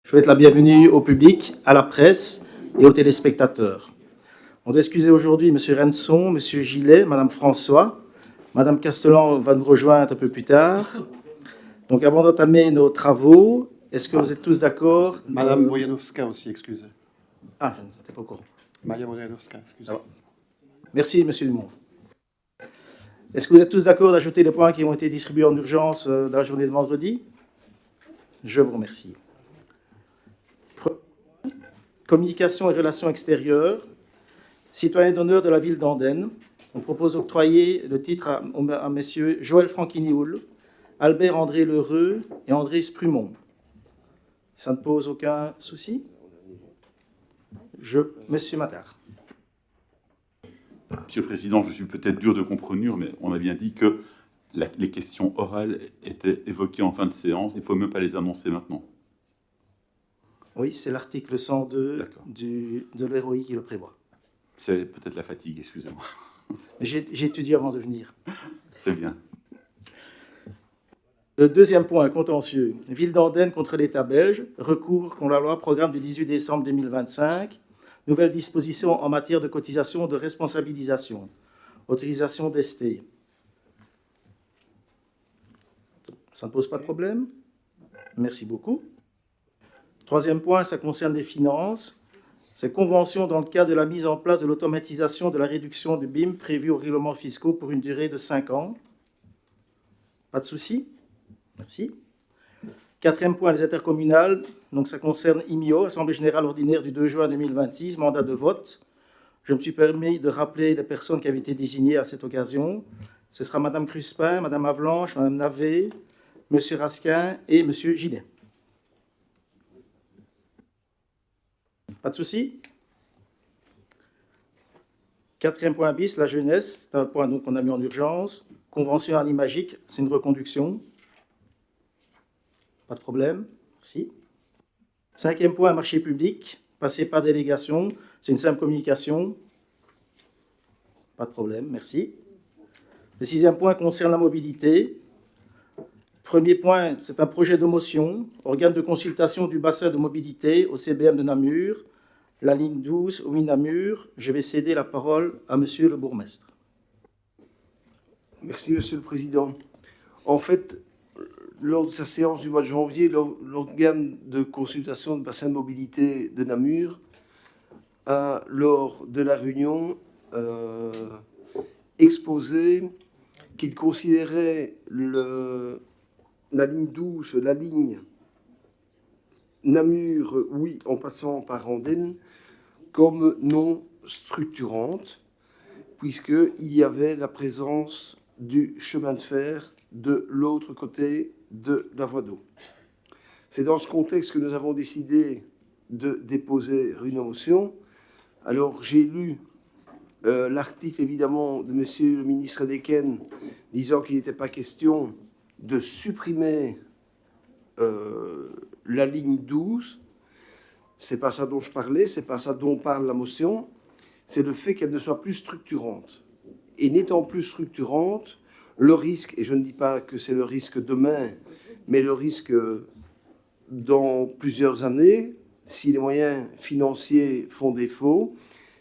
Je souhaite la bienvenue au public, à la presse et aux téléspectateurs. On doit excuser aujourd'hui M. Renson, M. Gillet, Mme François. Mme Castellan va nous rejoindre un peu plus tard. Donc avant d'entamer nos travaux, est-ce que vous êtes tous d'accord? Madame Boyanovska aussi, excusez. Ah, je n'étais pas au courant. Maya Boyanovska, excusez. Ah, merci, M. Dumont. Est-ce que vous êtes tous d'accord d'ajouter les points qui ont été distribués en urgence dans la journée de vendredi? Je vous remercie. Communication et relations extérieures. Citoyen d'honneur de la ville d'Andenne. On propose d'octroyer le titre à messieurs Joël Franquignoul, Albert André Lheureux et André Sprumont. Ça ne pose aucun souci? Monsieur Matard. Monsieur le Président, je suis peut-être dur de comprenure, mais on a bien dit que les questions orales étaient évoquées en fin de séance. Il ne faut même pas les annoncer maintenant. Oui, c'est l'article 102 de l'ROI qui le prévoit. C'est peut-être la fatigue, excusez-moi. J'ai étudié avant de venir. C'est bien. Le deuxième point, contentieux. Ville d'Andenne contre l'État belge, recours contre la loi programme du 18 décembre 2025, nouvelles dispositions en matière de cotisation de responsabilisation, autorisation d'esté. Ça ne pose pas de problème? Merci beaucoup. Troisième point, ça concerne les finances. C'est convention dans le cadre de la mise en place de l'automatisation de la réduction du BIM prévue aux règlements fiscaux pour une durée de 5 ans. Pas de souci? Merci. Quatrième point, les intercommunales. Donc, ça concerne IMIO, Assemblée générale ordinaire du 2 juin 2026, mandat de vote. Je me suis permis de rappeler les personnes qui avaient été désignées à cette occasion. Ce sera Mme Cruspin, Mme Avlanche, Mme Navet, M. Raskin et M. Gillet. Pas de souci? Quatrième point bis, la jeunesse. C'est un point qu'on a mis en urgence. Convention animagique, c'est une reconduction. Pas de problème. Merci. Cinquième point, marché public. Passé par délégation. C'est une simple communication. Pas de problème. Merci. Le sixième point concerne la mobilité. Premier point, c'est un projet de motion. Organe de consultation du bassin de mobilité au CBM de Namur. La ligne 12 au Namur. Je vais céder la parole à Monsieur le bourgmestre. Merci, Monsieur le Président. En fait, lors de sa séance du mois de janvier, l'organe de consultation du bassin de mobilité de Namur a, lors de la réunion, exposé qu'il considérait la ligne 12, la ligne Namur, oui, en passant par Andenne, comme non structurante, puisqu'il y avait la présence du chemin de fer de l'autre côté de la voie d'eau. C'est dans ce contexte que nous avons décidé de déposer une motion. Alors, j'ai lu l'article, évidemment, de Monsieur le ministre Deken, disant qu'il n'était pas question de supprimer la ligne 12. C'est pas ça dont je parlais, c'est pas ça dont parle la motion. C'est le fait qu'elle ne soit plus structurante. Et n'étant plus structurante, le risque, et je ne dis pas que c'est le risque demain, mais le risque dans plusieurs années, si les moyens financiers font défaut,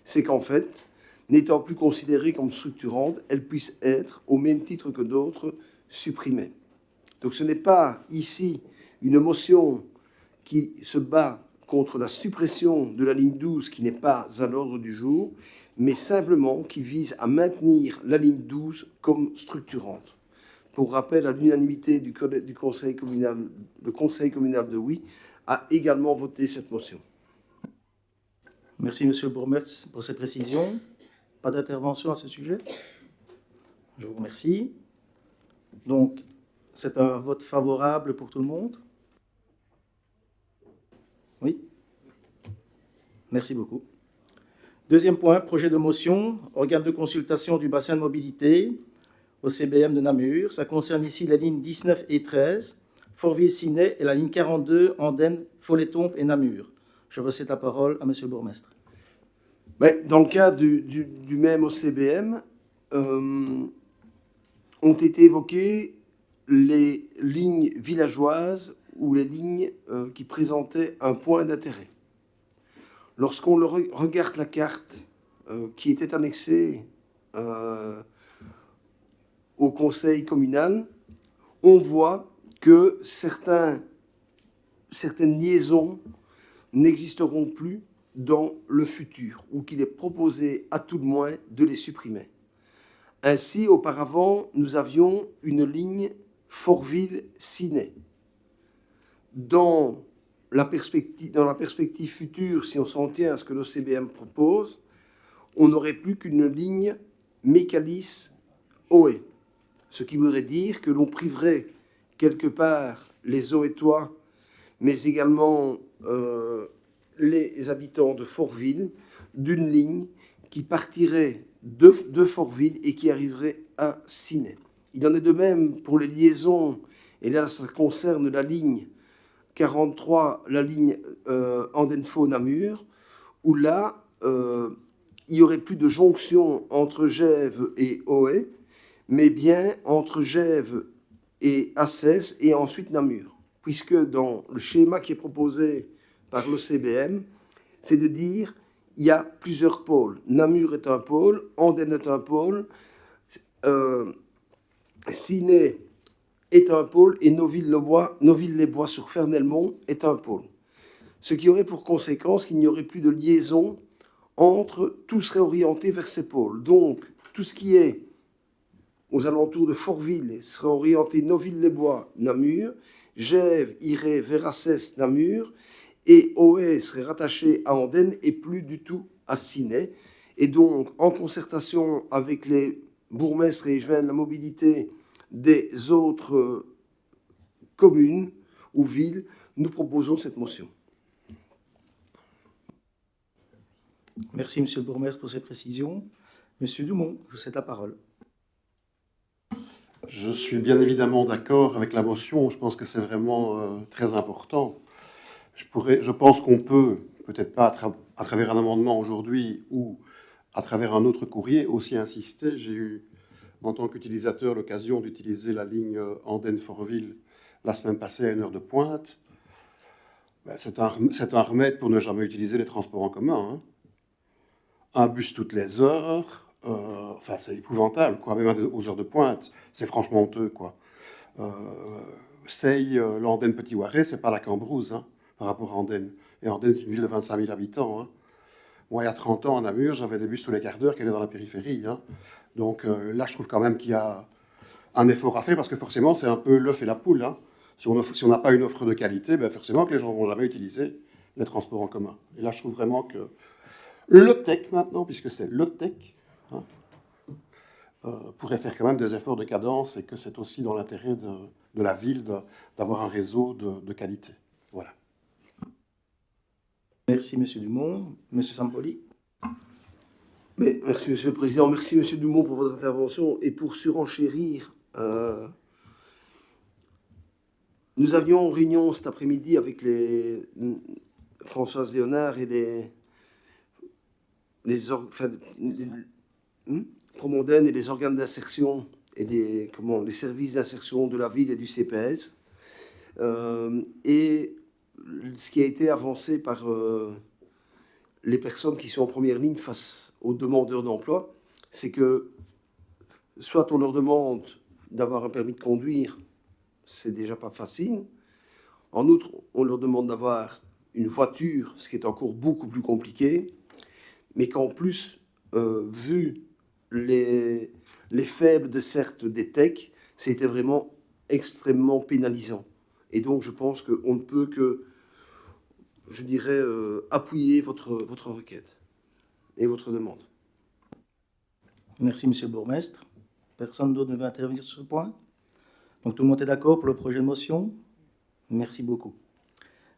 c'est qu'en fait, n'étant plus considérée comme structurante, elle puisse être, au même titre que d'autres, supprimée. Donc ce n'est pas ici une motion qui se bat contre la suppression de la ligne 12 qui n'est pas à l'ordre du jour, mais simplement qui vise à maintenir la ligne 12 comme structurante. Pour rappel, à l'unanimité du conseil communal, le conseil communal de Oui a également voté cette motion. Merci, Monsieur le bourgmestre, pour ces précisions. Pas d'intervention à ce sujet? Je vous remercie. Donc, c'est un vote favorable pour tout le monde? Oui? Merci beaucoup. Deuxième point, projet de motion, organe de consultation du bassin de mobilité au CBM de Namur. Ça concerne ici la ligne 19 et 13, Fortville-Ciney, et la ligne 42, Andenne, Folletombe et Namur. Je recède la parole à Monsieur le bourgmestre. Dans le cas du même OCBM, ont été évoquées les lignes villageoises ou les lignes qui présentaient un point d'intérêt. Lorsqu'on regarde la carte qui était annexée au conseil communal, on voit que certaines liaisons n'existeront plus dans le futur, ou qu'il est proposé à tout le moins de les supprimer. Ainsi, auparavant, nous avions une ligne Fortville-Ciney. Dans la perspective future, si on s'en tient à ce que l'OCBM propose, on n'aurait plus qu'une ligne Mécalis-Oé. Ce qui voudrait dire que l'on priverait quelque part les Oétois, mais également les habitants de Fortville, d'une ligne qui partirait de Fortville et qui arriverait à Ciney. Il en est de même pour les liaisons, et là ça concerne la ligne 43, la ligne Andenfo-Namur, où là, il n'y aurait plus de jonction entre Gèves et Oé, mais bien entre Gèves et Assès et ensuite Namur. Puisque dans le schéma qui est proposé par l'OCBM, c'est de dire il y a plusieurs pôles. Namur est un pôle, Andenne est un pôle, Ciney est un pôle et Noville-les-Bois sur Fernelmont est un pôle. Ce qui aurait pour conséquence qu'il n'y aurait plus de liaison entre, tout serait orienté vers ces pôles. Donc, tout ce qui est aux alentours de Fortville serait orienté Noville-les-Bois, Namur, Gèves irait vers Assès, Namur, et Oé serait rattaché à Andenne et plus du tout à Ciney. Et donc, en concertation avec les bourgmestres et la mobilité des autres communes ou villes, nous proposons cette motion. Merci, Monsieur le bourgmestre, pour ces précisions. Monsieur Dumont, je vous cède la parole. Je suis bien évidemment d'accord avec la motion. Je pense que c'est vraiment très important. Je pense qu'on peut, peut-être pas à travers un amendement aujourd'hui ou à travers un autre courrier, aussi insister. J'ai eu, en tant qu'utilisateur, l'occasion d'utiliser la ligne Andenne-Fortville la semaine passée à une heure de pointe. Ben, c'est un remède pour ne jamais utiliser les transports en commun. Hein. Un bus toutes les heures, enfin c'est épouvantable, quoi. Même aux heures de pointe, c'est franchement honteux, quoi. Seille, l'Andenne Petit Ouaré, c'est pas la Cambrousse, hein, par rapport à Andenne. Et Andenne, c'est une ville de 25 000 habitants. Hein. Moi, il y a 30 ans, à Namur, j'avais des bus tous les quarts d'heure qui allaient dans la périphérie. Hein. Donc là, je trouve quand même qu'il y a un effort à faire, parce que forcément, c'est un peu l'œuf et la poule. Hein. Si on n'a pas une offre de qualité, ben forcément que les gens ne vont jamais utiliser les transports en commun. Et là, je trouve vraiment que l'OTEC, maintenant, puisque c'est l'OTEC, hein, pourrait faire quand même des efforts de cadence et que c'est aussi dans l'intérêt de la ville d'avoir un réseau de qualité. Voilà. Merci, Monsieur Dumont. Monsieur Sampoli. Mais, merci, Monsieur le Président. Merci, Monsieur Dumont, pour votre intervention. Et pour surenchérir, nous avions une réunion cet après-midi avec Françoise Léonard et Promondaine et les organes d'insertion et les services d'insertion de la ville et du CPS. Et ce qui a été avancé par les personnes qui sont en première ligne face aux demandeurs d'emploi, c'est que soit on leur demande d'avoir un permis de conduire, c'est déjà pas facile. En outre, on leur demande d'avoir une voiture, ce qui est encore beaucoup plus compliqué, mais qu'en plus, vu les faibles dessertes des TEC, c'était vraiment extrêmement pénalisant. Et donc, je pense qu'on ne peut que, je dirais, appuyer votre requête et votre demande. Merci, Monsieur le bourgmestre. Personne d'autre ne veut intervenir sur ce point? Donc, tout le monde est d'accord pour le projet de motion? Merci beaucoup.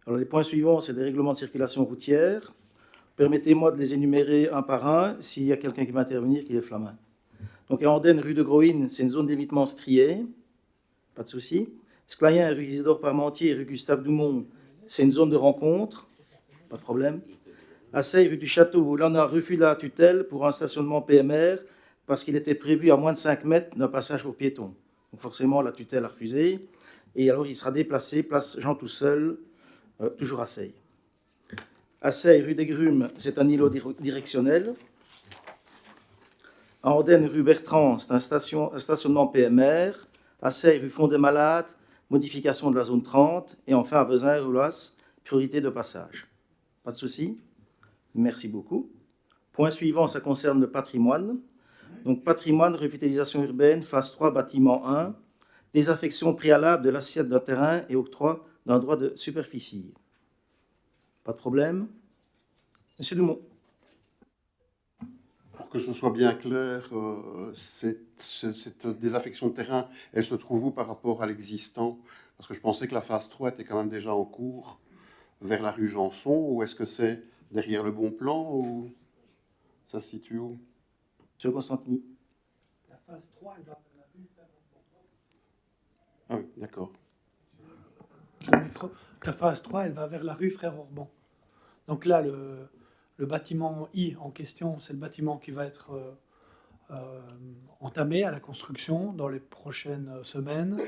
Alors, les points suivants, c'est des règlements de circulation routière. Permettez-moi de les énumérer un par un. S'il y a quelqu'un qui va intervenir, qu'il lève la main. Donc, à Andenne, rue de Groïne, c'est une zone d'évitement striée. Pas de souci. Sclayen, rue Isidore Parmentier, rue Gustave Dumont, c'est une zone de rencontre. Pas de problème. À Seille, rue du Château, là, on a refusé la tutelle pour un stationnement PMR parce qu'il était prévu à moins de 5 mètres d'un passage pour piétons. Donc forcément, la tutelle a refusé. Et alors, il sera déplacé, place Jean tout seul, toujours à Seille. À Seille, rue des Grumes, c'est un îlot directionnel. À Andenne, rue Bertrand, c'est un stationnement PMR. À Seille, rue Fond des Malades, modification de la zone 30. Et enfin, à Vezin, rue Loas, priorité de passage. Pas de souci? Merci beaucoup. Point suivant, ça concerne le patrimoine. Donc, patrimoine, revitalisation urbaine, phase 3, bâtiment 1. Désaffection préalable de l'assiette d'un terrain et octroi d'un droit de superficie. Pas de problème? Monsieur Dumont. Pour que ce soit bien clair, cette désaffection de terrain, elle se trouve où par rapport à l'existant? Parce que je pensais que la phase 3 était quand même déjà en cours vers la rue Janson, ou est-ce que c'est derrière le bon plan, ou ça se situe où? Monsieur Constantini. La phase 3, elle va vers la rue Ah oui, d'accord. La phase 3, elle va vers la rue Frère-Orban. Donc là, le bâtiment I en question, c'est le bâtiment qui va être entamé à la construction dans les prochaines semaines.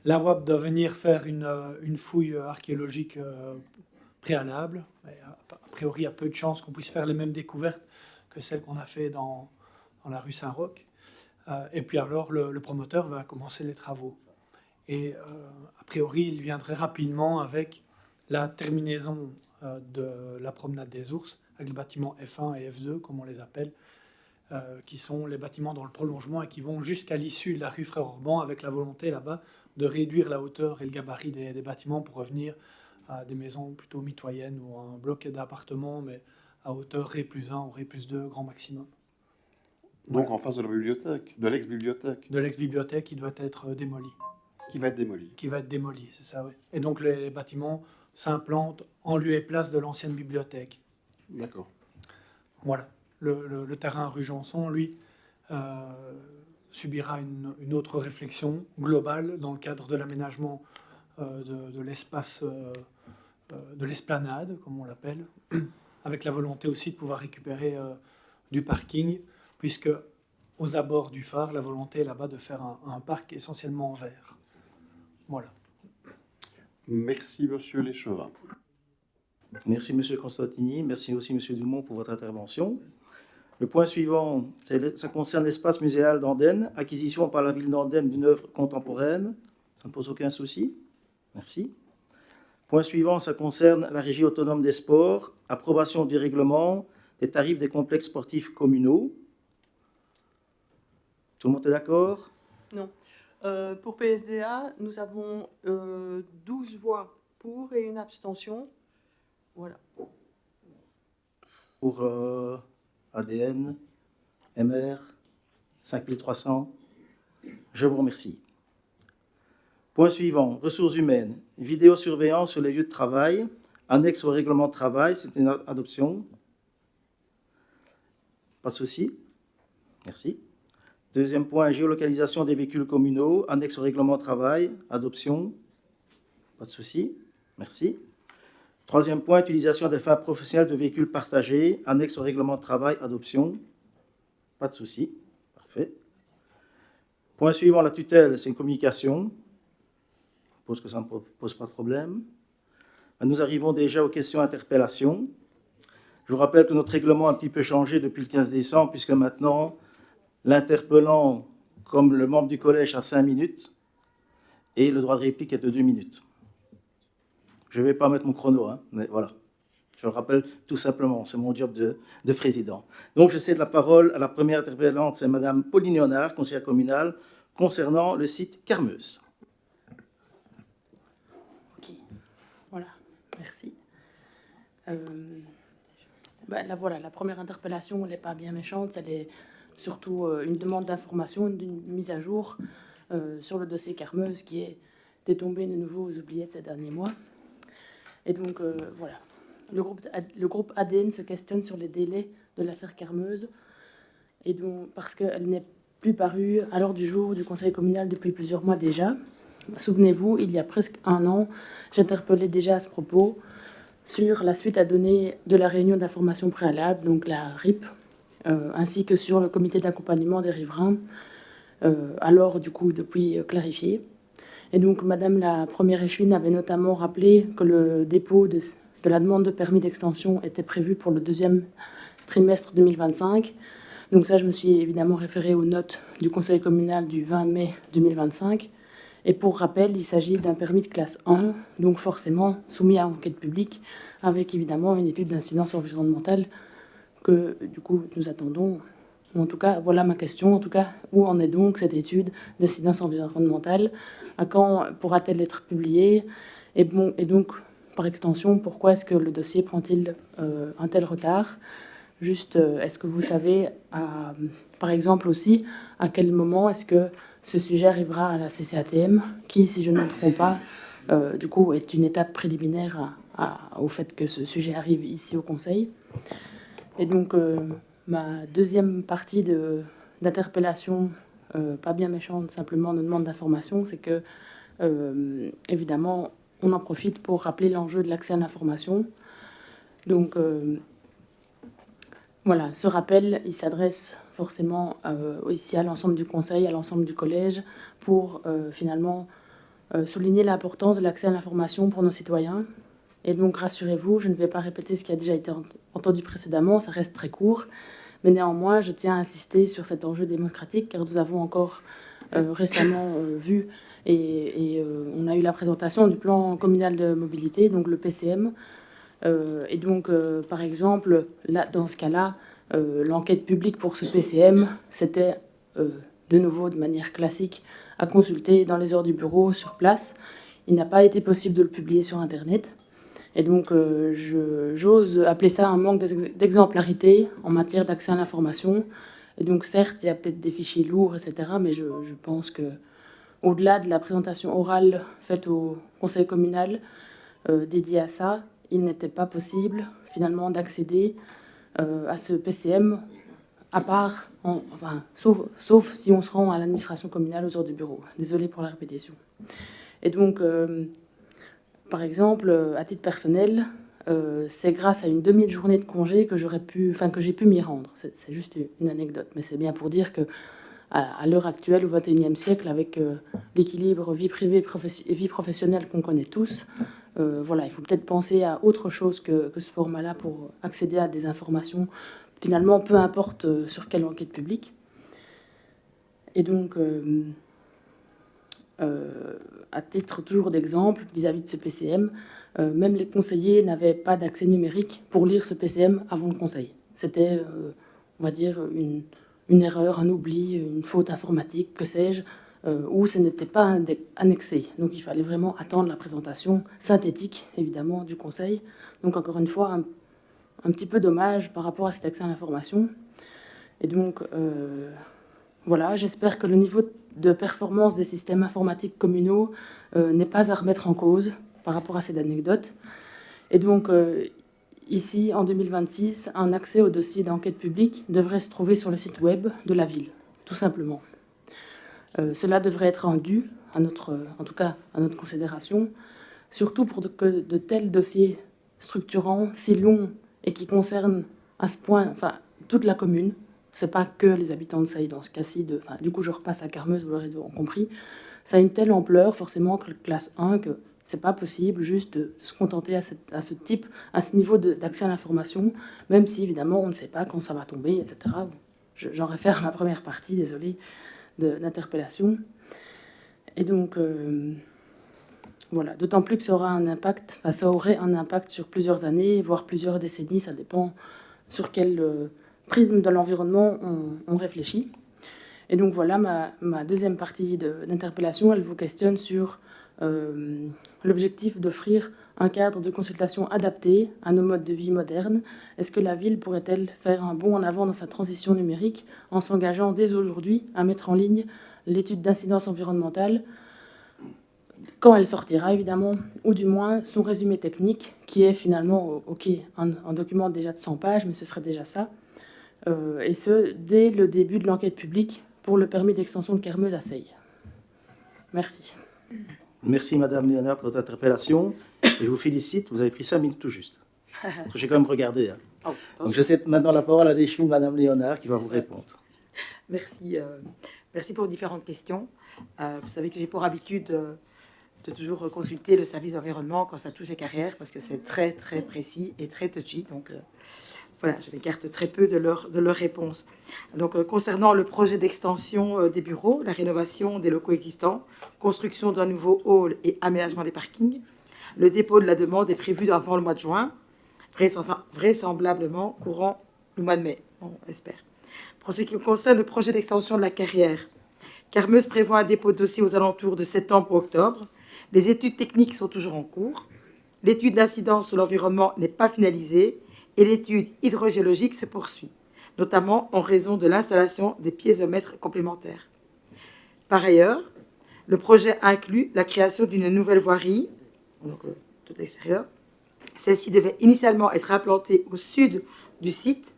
La WAP doit venir faire une fouille archéologique préalable. Mais a priori, il y a peu de chances qu'on puisse faire les mêmes découvertes que celles qu'on a fait dans la rue Saint-Roch. Et puis alors, le promoteur va commencer les travaux. Et a priori, il viendrait rapidement avec la terminaison de la promenade des ours, avec les bâtiments F1 et F2, comme on les appelle, qui sont les bâtiments dans le prolongement et qui vont jusqu'à l'issue de la rue Frère-Orban, avec la volonté là-bas de réduire la hauteur et le gabarit des bâtiments pour revenir à des maisons plutôt mitoyennes ou un bloc d'appartements, mais à hauteur Ré+1 ou Ré+2, grand maximum. Donc en face de la bibliothèque, de l'ex-bibliothèque. De l'ex-bibliothèque qui doit être démolie. Qui va être démolie. Qui va être démolie, c'est ça, oui. Et donc les bâtiments s'implantent en lieu et place de l'ancienne bibliothèque. D'accord. Voilà. Le terrain rue Janson, lui, subira une autre réflexion globale dans le cadre de l'aménagement de l'espace, de l'esplanade, comme on l'appelle, avec la volonté aussi de pouvoir récupérer du parking, puisque aux abords du phare, la volonté est là-bas de faire un parc essentiellement en verre. Voilà. Merci, monsieur Léchevin. Merci, monsieur Constantini. Merci aussi, monsieur Dumont, pour votre intervention. Le point suivant, ça concerne l'espace muséal d'Andenne, acquisition par la ville d'Andenne d'une œuvre contemporaine. Ça ne pose aucun souci. Merci. Point suivant, ça concerne la régie autonome des sports, approbation du règlement des tarifs des complexes sportifs communaux. Tout le monde est d'accord? Non. Pour PSDA, nous avons 12 voix pour et une abstention. Voilà. Pour ADN, MR, 5300. Je vous remercie. Point suivant, ressources humaines. Vidéosurveillance sur les lieux de travail, annexe au règlement de travail, c'est une adoption. Pas de souci. Merci. Deuxième point, géolocalisation des véhicules communaux, annexe au règlement de travail, adoption. Pas de souci. Merci. Troisième point, utilisation des fins professionnelles de véhicules partagés, annexe au règlement de travail, adoption. Pas de souci. Parfait. Point suivant, la tutelle, c'est une communication. Je suppose que ça ne pose pas de problème. Nous arrivons déjà aux questions interpellations. Je vous rappelle que notre règlement a un petit peu changé depuis le 15 décembre, puisque maintenant, l'interpellant, comme le membre du collège, a 5 minutes, et le droit de réplique est de 2 minutes. Je ne vais pas mettre mon chrono, hein, mais voilà. Je le rappelle tout simplement, c'est mon job de président. Donc, je cède la parole à la première interpellante, c'est Madame Pauline Léonard, conseillère communale, concernant le site Carmeuse. Ok, voilà, merci. Là, voilà, la première interpellation, elle n'est pas bien méchante, elle est surtout une demande d'information, une mise à jour sur le dossier Carmeuse qui est tombé de nouveau aux oubliettes ces derniers mois. Et donc, voilà, le groupe ADN se questionne sur les délais de l'affaire Carmeuse, et donc, parce qu'elle n'est plus parue à l'ordre du jour du conseil communal depuis plusieurs mois déjà. Souvenez-vous, il y a presque un an, j'interpellais déjà à ce propos sur la suite à donner de la réunion d'information préalable, donc la RIP, ainsi que sur le comité d'accompagnement des riverains alors du coup depuis clarifié. Et donc Madame la première échevine avait notamment rappelé que le dépôt de la demande de permis d'extension était prévu pour le 2e trimestre 2025. Donc ça, je me suis évidemment référée aux notes du Conseil communal du 20 mai 2025. Et pour rappel, il s'agit d'un permis de classe 1, donc forcément soumis à enquête publique, avec évidemment une étude d'incidence environnementale que du coup nous attendons. En tout cas, voilà ma question. En tout cas, où en est donc cette étude d'incidence environnementale? À quand pourra-t-elle être publiée? Et donc, par extension, pourquoi est-ce que le dossier prend-il un tel retard? Juste, est-ce que vous savez, par exemple aussi, à quel moment est-ce que ce sujet arrivera à la CCATM, qui, si je ne me trompe pas, du coup, est une étape préliminaire au fait que ce sujet arrive ici au Conseil? Et donc, ma deuxième partie d'interpellation, pas bien méchante, simplement de demande d'information, c'est que, évidemment, on en profite pour rappeler l'enjeu de l'accès à l'information. Donc, voilà, ce rappel, il s'adresse forcément ici à l'ensemble du Conseil, à l'ensemble du Collège, pour finalement souligner l'importance de l'accès à l'information pour nos citoyens. Et donc, rassurez-vous, je ne vais pas répéter ce qui a déjà été entendu précédemment, ça reste très court. Mais néanmoins, je tiens à insister sur cet enjeu démocratique, car nous avons encore récemment vu, et on a eu la présentation du plan communal de mobilité, donc le PCM. Et donc, par exemple, là, dans ce cas-là, l'enquête publique pour ce PCM, c'était de nouveau de manière classique à consulter dans les heures du bureau sur place. Il n'a pas été possible de le publier sur Internet. Et donc, j'ose appeler ça un manque d'exemplarité en matière d'accès à l'information. Et donc, certes, il y a peut-être des fichiers lourds, etc., mais je pense que, au-delà de la présentation orale faite au conseil communal dédié à ça, il n'était pas possible, finalement, d'accéder à ce PCM, à part, sauf si on se rend à l'administration communale aux heures du bureau. Désolée pour la répétition. Et donc, par exemple, à titre personnel, c'est grâce à une demi-journée de congé que j'ai pu m'y rendre. C'est juste une anecdote, mais c'est bien pour dire que à l'heure actuelle, au XXIe siècle, avec l'équilibre vie privée et vie professionnelle qu'on connaît tous, voilà, il faut peut-être penser à autre chose que ce format-là pour accéder à des informations, finalement, peu importe sur quelle enquête publique. Et donc, à titre toujours d'exemple, vis-à-vis de ce PCM, même les conseillers n'avaient pas d'accès numérique pour lire ce PCM avant le conseil. C'était, on va dire, une erreur, un oubli, une faute informatique, que sais-je, où ce n'était pas annexé. Donc il fallait vraiment attendre la présentation synthétique, évidemment, du conseil. Donc encore une fois, un petit peu dommage par rapport à cet accès à l'information. Et donc, voilà, j'espère que le niveau de performance des systèmes informatiques communaux n'est pas à remettre en cause par rapport à cette anecdote. Et donc, ici, en 2026, un accès au dossier d'enquête publique devrait se trouver sur le site web de la ville, tout simplement. Cela devrait être un dû, en tout cas à notre considération, surtout pour que de tels dossiers structurants, si longs et qui concernent à ce point, enfin, toute la commune. C'est pas que les habitants de Sailly dans ce cas-ci. Du coup, je repasse à Carmeuse, vous l'aurez compris. Ça a une telle ampleur, forcément, que classe 1, que c'est pas possible juste de se contenter à ce niveau d'accès à l'information, même si, évidemment, on ne sait pas quand ça va tomber, etc. J'en réfère à ma première partie, désolée, d'interpellation. Et donc, voilà. D'autant plus que ça aurait un impact sur plusieurs années, voire plusieurs décennies, ça dépend sur quel prisme de l'environnement on réfléchit. Et donc voilà, ma deuxième partie d'interpellation, elle vous questionne sur l'objectif d'offrir un cadre de consultation adapté à nos modes de vie modernes. Est-ce que la ville pourrait-elle faire un bond en avant dans sa transition numérique en s'engageant dès aujourd'hui à mettre en ligne l'étude d'incidence environnementale quand elle sortira, évidemment, ou du moins son résumé technique, qui est finalement, ok, un document déjà de 100 pages, mais ce serait déjà ça. Et ce, dès le début de l'enquête publique pour le permis d'extension de Carmeuse à Seille. Merci. Merci, Madame Léonard, pour votre interpellation. Et je vous félicite, vous avez pris 5 minutes tout juste. J'ai quand même regardé. Hein. Oh, donc, je cède maintenant la parole à l'échevine, Madame Léonard, qui va vous répondre. Merci, Merci pour vos différentes questions. Vous savez que j'ai pour habitude de toujours consulter le service d'environnement quand ça touche les carrières, parce que c'est très, très précis et très touchy. Donc, voilà, je m'écarte très peu de leur réponse. Donc, concernant le projet d'extension des bureaux, la rénovation des locaux existants, construction d'un nouveau hall et aménagement des parkings, le dépôt de la demande est prévu avant le mois de juin, vraisemblablement courant le mois de mai, on espère. Pour ce qui concerne le projet d'extension de la carrière, Carmeuse prévoit un dépôt de dossier aux alentours de septembre ou octobre. Les études techniques sont toujours en cours. L'étude d'incidence sur l'environnement n'est pas finalisée et l'étude hydrogéologique se poursuit, notamment en raison de l'installation des piézomètres complémentaires. Par ailleurs, le projet inclut la création d'une nouvelle voirie, donc tout extérieur. Celle-ci devait initialement être implantée au sud du site,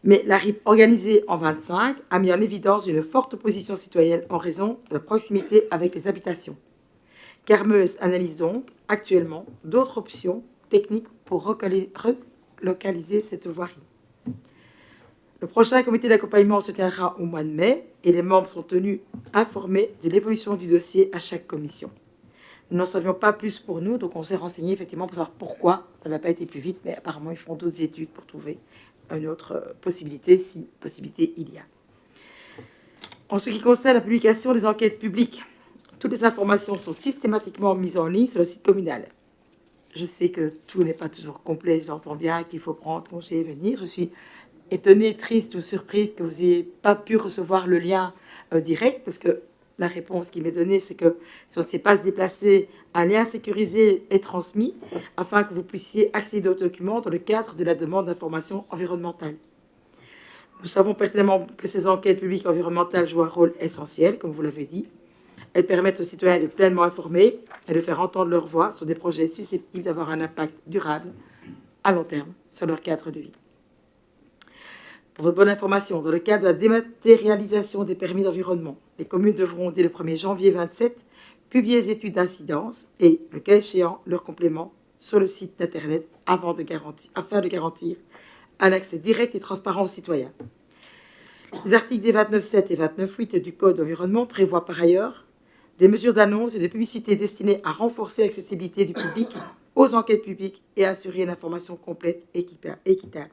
mais la RIP organisée en 25 a mis en évidence une forte opposition citoyenne en raison de la proximité avec les habitations. Carmeuse analyse donc actuellement d'autres options techniques pour relocaliser cette voirie. Le prochain comité d'accompagnement se tiendra au mois de mai et les membres sont tenus informés de l'évolution du dossier à chaque commission. Nous n'en savions pas plus pour nous, donc on s'est renseigné effectivement pour savoir pourquoi ça n'a pas été plus vite, mais apparemment ils feront d'autres études pour trouver une autre possibilité, si possibilité il y a. En ce qui concerne la publication des enquêtes publiques, toutes les informations sont systématiquement mises en ligne sur le site communal. Je sais que tout n'est pas toujours complet, j'entends bien qu'il faut prendre congé et venir. Je suis étonnée, triste ou surprise que vous n'ayez pas pu recevoir le lien direct, parce que la réponse qui m'est donnée, c'est que si on ne sait pas se déplacer, un lien sécurisé est transmis afin que vous puissiez accéder aux documents dans le cadre de la demande d'information environnementale. Nous savons pertinemment que ces enquêtes publiques environnementales jouent un rôle essentiel, comme vous l'avez dit. Elles permettent aux citoyens d'être pleinement informés et de faire entendre leur voix sur des projets susceptibles d'avoir un impact durable à long terme sur leur cadre de vie. Pour votre bonne information, dans le cadre de la dématérialisation des permis d'environnement, les communes devront, dès le 1er janvier 2027, publier les études d'incidence et, le cas échéant, leurs compléments sur le site d'Internet afin de garantir un accès direct et transparent aux citoyens. Les articles des 29.7 et 29.8 du Code de l'environnement prévoient par ailleurs des mesures d'annonce et de publicité destinées à renforcer l'accessibilité du public aux enquêtes publiques et à assurer une information complète et équitable.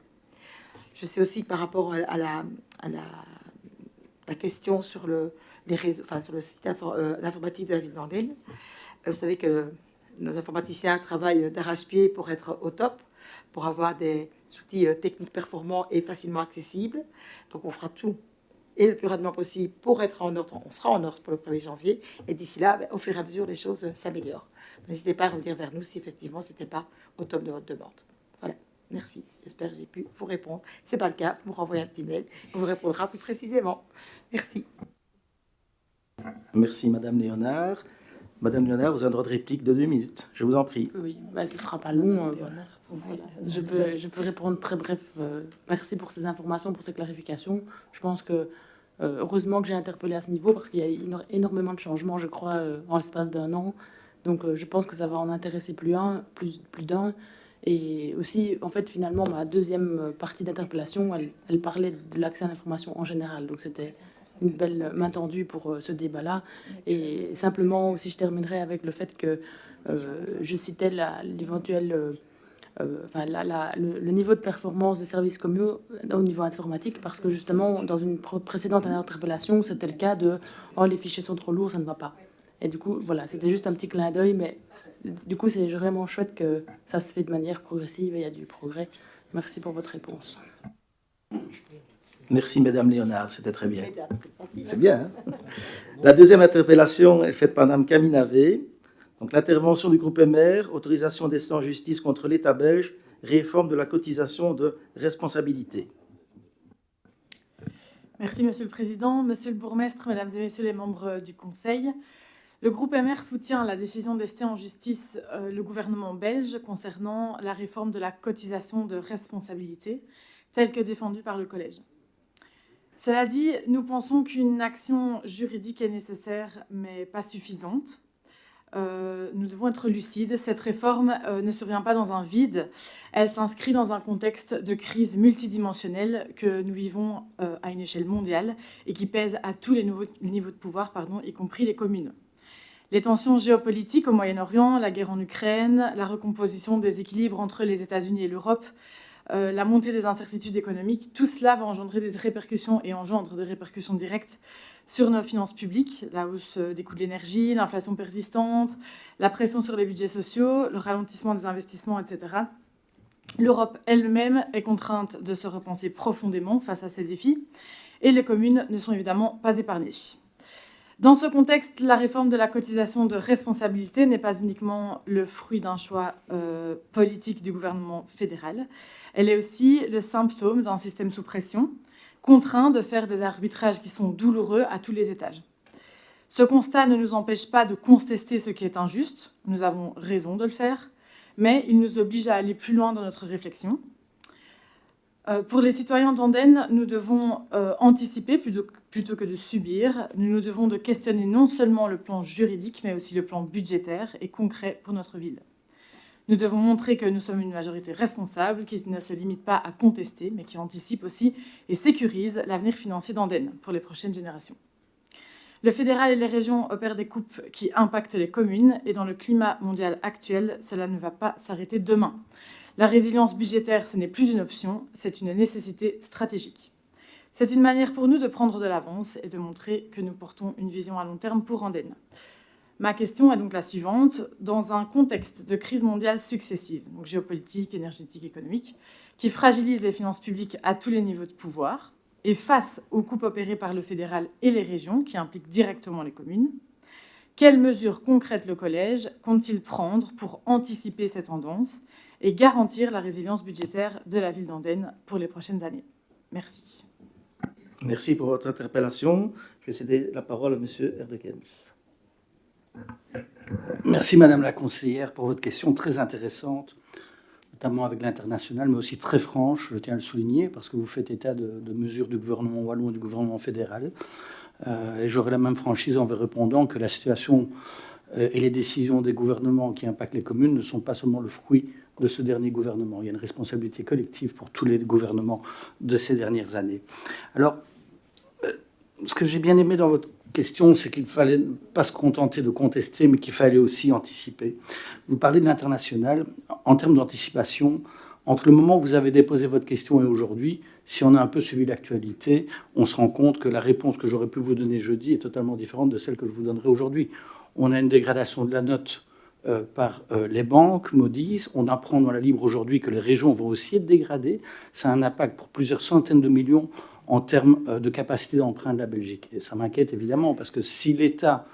Je sais aussi que par rapport à la question sur les réseaux, enfin, sur le site informatique de la ville d'Andenne, vous savez que nos informaticiens travaillent d'arrache-pied pour être au top, pour avoir des outils techniques performants et facilement accessibles. Donc on fera tout et le plus rapidement possible pour être en ordre. On sera en ordre pour le 1er janvier. Et d'ici là, au fur et à mesure, les choses s'améliorent. N'hésitez pas à revenir vers nous si effectivement ce n'était pas au top de votre demande. Voilà. Merci. J'espère que j'ai pu vous répondre. Si ce n'est pas le cas, vous me renvoyez un petit mail. On vous répondra plus précisément. Merci. Merci, Madame Léonard. Madame Léonard, vous avez un droit de réplique de 2 minutes. Je vous en prie. Oui, ce ne sera pas long. Voilà. Je peux répondre très bref. Merci pour ces informations, pour ces clarifications. Je pense que, heureusement que j'ai interpellé à ce niveau, parce qu'il y a énormément de changements, je crois, en l'espace d'1 an. Donc, je pense que ça va en intéresser plus d'un. Et aussi, en fait, finalement, ma deuxième partie d'interpellation, elle parlait de l'accès à l'information en général. Donc, c'était une belle main tendue pour ce débat-là. Et simplement, aussi, je terminerai avec le fait que je citais l'éventuel... le niveau de performance des services communaux au niveau informatique, parce que justement, dans une précédente interpellation, c'était le cas de « Oh, les fichiers sont trop lourds, ça ne va pas ». Et du coup, voilà, c'était juste un petit clin d'œil, mais du coup, c'est vraiment chouette que ça se fait de manière progressive et il y a du progrès. Merci pour votre réponse. Merci, Madame Léonard, c'était très bien. C'est bien, hein? La deuxième interpellation est faite par Madame Camille Navet. Donc, l'intervention du groupe MR, autorisation d'ester en justice contre l'État belge, réforme de la cotisation de responsabilité. Merci, Monsieur le Président. Monsieur le Bourgmestre, Mesdames et Messieurs les membres du Conseil, le groupe MR soutient la décision d'ester en justice le gouvernement belge concernant la réforme de la cotisation de responsabilité, telle que défendue par le Collège. Cela dit, nous pensons qu'une action juridique est nécessaire, mais pas suffisante. nous devons être lucides. Cette réforme ne survient pas dans un vide. Elle s'inscrit dans un contexte de crise multidimensionnelle que nous vivons à une échelle mondiale et qui pèse à tous les niveaux de pouvoir, y compris les communes. Les tensions géopolitiques au Moyen-Orient, la guerre en Ukraine, la recomposition des équilibres entre les États-Unis et l'Europe, la montée des incertitudes économiques, tout cela va engendrer des répercussions et engendre des répercussions directes sur nos finances publiques, la hausse des coûts de l'énergie, l'inflation persistante, la pression sur les budgets sociaux, le ralentissement des investissements, etc. L'Europe elle-même est contrainte de se repenser profondément face à ces défis et les communes ne sont évidemment pas épargnées. Dans ce contexte, la réforme de la cotisation de responsabilité n'est pas uniquement le fruit d'un choix politique du gouvernement fédéral, elle est aussi le symptôme d'un système sous pression, contraint de faire des arbitrages qui sont douloureux à tous les étages. Ce constat ne nous empêche pas de contester ce qui est injuste, nous avons raison de le faire, mais il nous oblige à aller plus loin dans notre réflexion. Pour les citoyens d'Andenne, nous devons anticiper plutôt que de subir. Nous devons de questionner non seulement le plan juridique, mais aussi le plan budgétaire et concret pour notre ville. Nous devons montrer que nous sommes une majorité responsable, qui ne se limite pas à contester, mais qui anticipe aussi et sécurise l'avenir financier d'Andenne pour les prochaines générations. Le fédéral et les régions opèrent des coupes qui impactent les communes, et dans le climat mondial actuel, cela ne va pas s'arrêter demain. La résilience budgétaire, ce n'est plus une option, c'est une nécessité stratégique. C'est une manière pour nous de prendre de l'avance et de montrer que nous portons une vision à long terme pour Andenne. Ma question est donc la suivante. Dans un contexte de crise mondiale successive, donc géopolitique, énergétique, économique, qui fragilise les finances publiques à tous les niveaux de pouvoir, et face aux coupes opérées par le fédéral et les régions, qui impliquent directement les communes, quelles mesures concrètes le collège compte-t-il prendre pour anticiper ces tendances et garantir la résilience budgétaire de la ville d'Andenne pour les prochaines années? Merci. Merci pour votre interpellation. Je vais céder la parole à M. Erdekens. Merci Madame la conseillère pour votre question très intéressante, notamment avec l'international, mais aussi très franche, je tiens à le souligner, parce que vous faites état de mesures du gouvernement wallon et du gouvernement fédéral. Et j'aurai la même franchise en vous répondant que la situation et les décisions des gouvernements qui impactent les communes ne sont pas seulement le fruit de ce dernier gouvernement. Il y a une responsabilité collective pour tous les gouvernements de ces dernières années. Alors, ce que j'ai bien aimé dans votre question, c'est qu'il ne fallait pas se contenter de contester, mais qu'il fallait aussi anticiper. Vous parlez de l'international. En termes d'anticipation, entre le moment où vous avez déposé votre question et aujourd'hui, si on a un peu suivi l'actualité, on se rend compte que la réponse que j'aurais pu vous donner jeudi est totalement différente de celle que je vous donnerai aujourd'hui. On a une dégradation de la note par les banques, Moody's. On apprend dans la Libre aujourd'hui que les régions vont aussi être dégradées. Ça a un impact pour plusieurs centaines de millions en termes de capacité d'emprunt de la Belgique. Et ça m'inquiète évidemment, parce que si l'État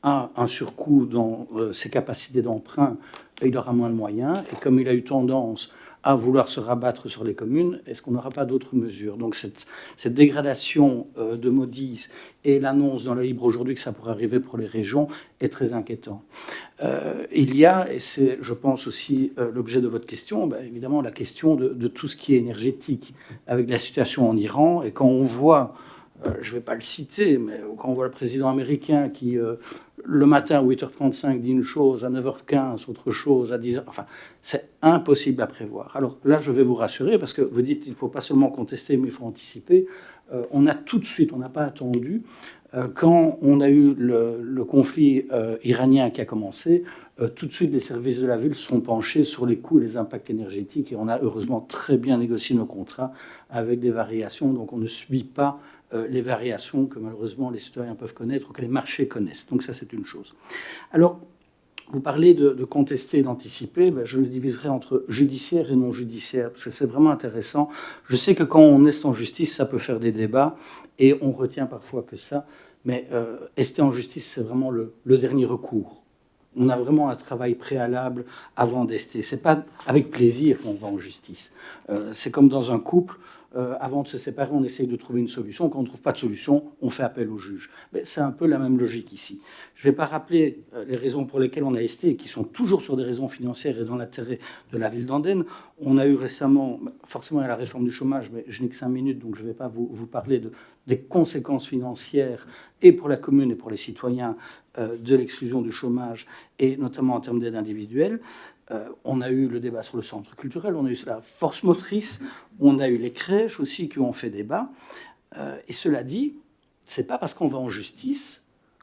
a un surcoût dans ses capacités d'emprunt, il aura moins de moyens. Et comme il a eu tendance à vouloir se rabattre sur les communes, est-ce qu'on n'aura pas d'autres mesures? Donc cette dégradation de Moody's et l'annonce dans la Libre aujourd'hui que ça pourrait arriver pour les régions est très inquiétant. Il y a, et c'est je pense aussi l'objet de votre question, évidemment la question de tout ce qui est énergétique, avec la situation en Iran. Et quand on voit, je ne vais pas le citer, mais quand on voit le président américain qui... le matin à 8h35 dit une chose, à 9h15 autre chose, à 10h... Enfin, c'est impossible à prévoir. Alors là, je vais vous rassurer, parce que vous dites qu'il ne faut pas seulement contester, mais il faut anticiper. On a tout de suite, on n'a pas attendu, quand on a eu le conflit iranien qui a commencé, tout de suite, les services de la ville se sont penchés sur les coûts et les impacts énergétiques, et on a heureusement très bien négocié nos contrats avec des variations, donc on ne subit pas les variations que malheureusement les citoyens peuvent connaître ou que les marchés connaissent. Donc ça, c'est une chose. Alors, vous parlez de contester et d'anticiper. Je le diviserai entre judiciaire et non judiciaire, parce que c'est vraiment intéressant. Je sais que quand on est en justice, ça peut faire des débats, et on retient parfois que ça. Mais ester en justice, c'est vraiment le dernier recours. On a vraiment un travail préalable avant d'ester. C'est pas avec plaisir qu'on va en justice. C'est comme dans un couple. Avant de se séparer, on essaye de trouver une solution. Quand on ne trouve pas de solution, on fait appel au juge. Mais c'est un peu la même logique ici. Je ne vais pas rappeler les raisons pour lesquelles on a esté, qui sont toujours sur des raisons financières et dans l'intérêt de la ville d'Andenne. On a eu récemment, forcément, il y a la réforme du chômage, mais je n'ai que 5 minutes, donc je ne vais pas vous parler des conséquences financières, et pour la commune et pour les citoyens, de l'exclusion du chômage, et notamment en termes d'aide individuelle. On a eu le débat sur le centre culturel, on a eu la force motrice, on a eu les crèches aussi qui ont fait débat. Et cela dit, c'est pas parce qu'on va en justice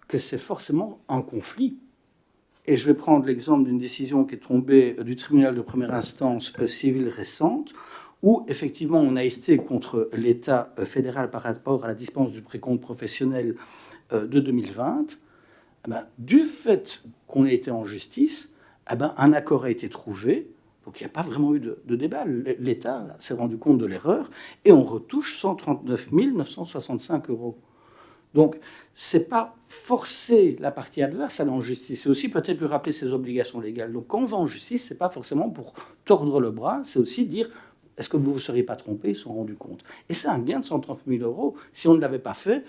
que c'est forcément un conflit. Et je vais prendre l'exemple d'une décision qui est tombée du tribunal de première instance civile récente, où effectivement on a esté contre l'État fédéral par rapport à la dispense du précompte professionnel de 2020. Eh bien, du fait qu'on ait été en justice, eh bien, un accord a été trouvé. Donc il n'y a pas vraiment eu de débat. L'État s'est rendu compte de l'erreur et on retouche 139 965 €. Donc, ce n'est pas forcer la partie adverse à aller en justice, c'est aussi peut-être lui rappeler ses obligations légales. Donc, quand on va en justice, ce n'est pas forcément pour tordre le bras, c'est aussi dire est-ce que vous ne vous seriez pas trompé? Ils se sont rendus compte. Et c'est un gain de 139 000 €. Si on ne l'avait pas fait,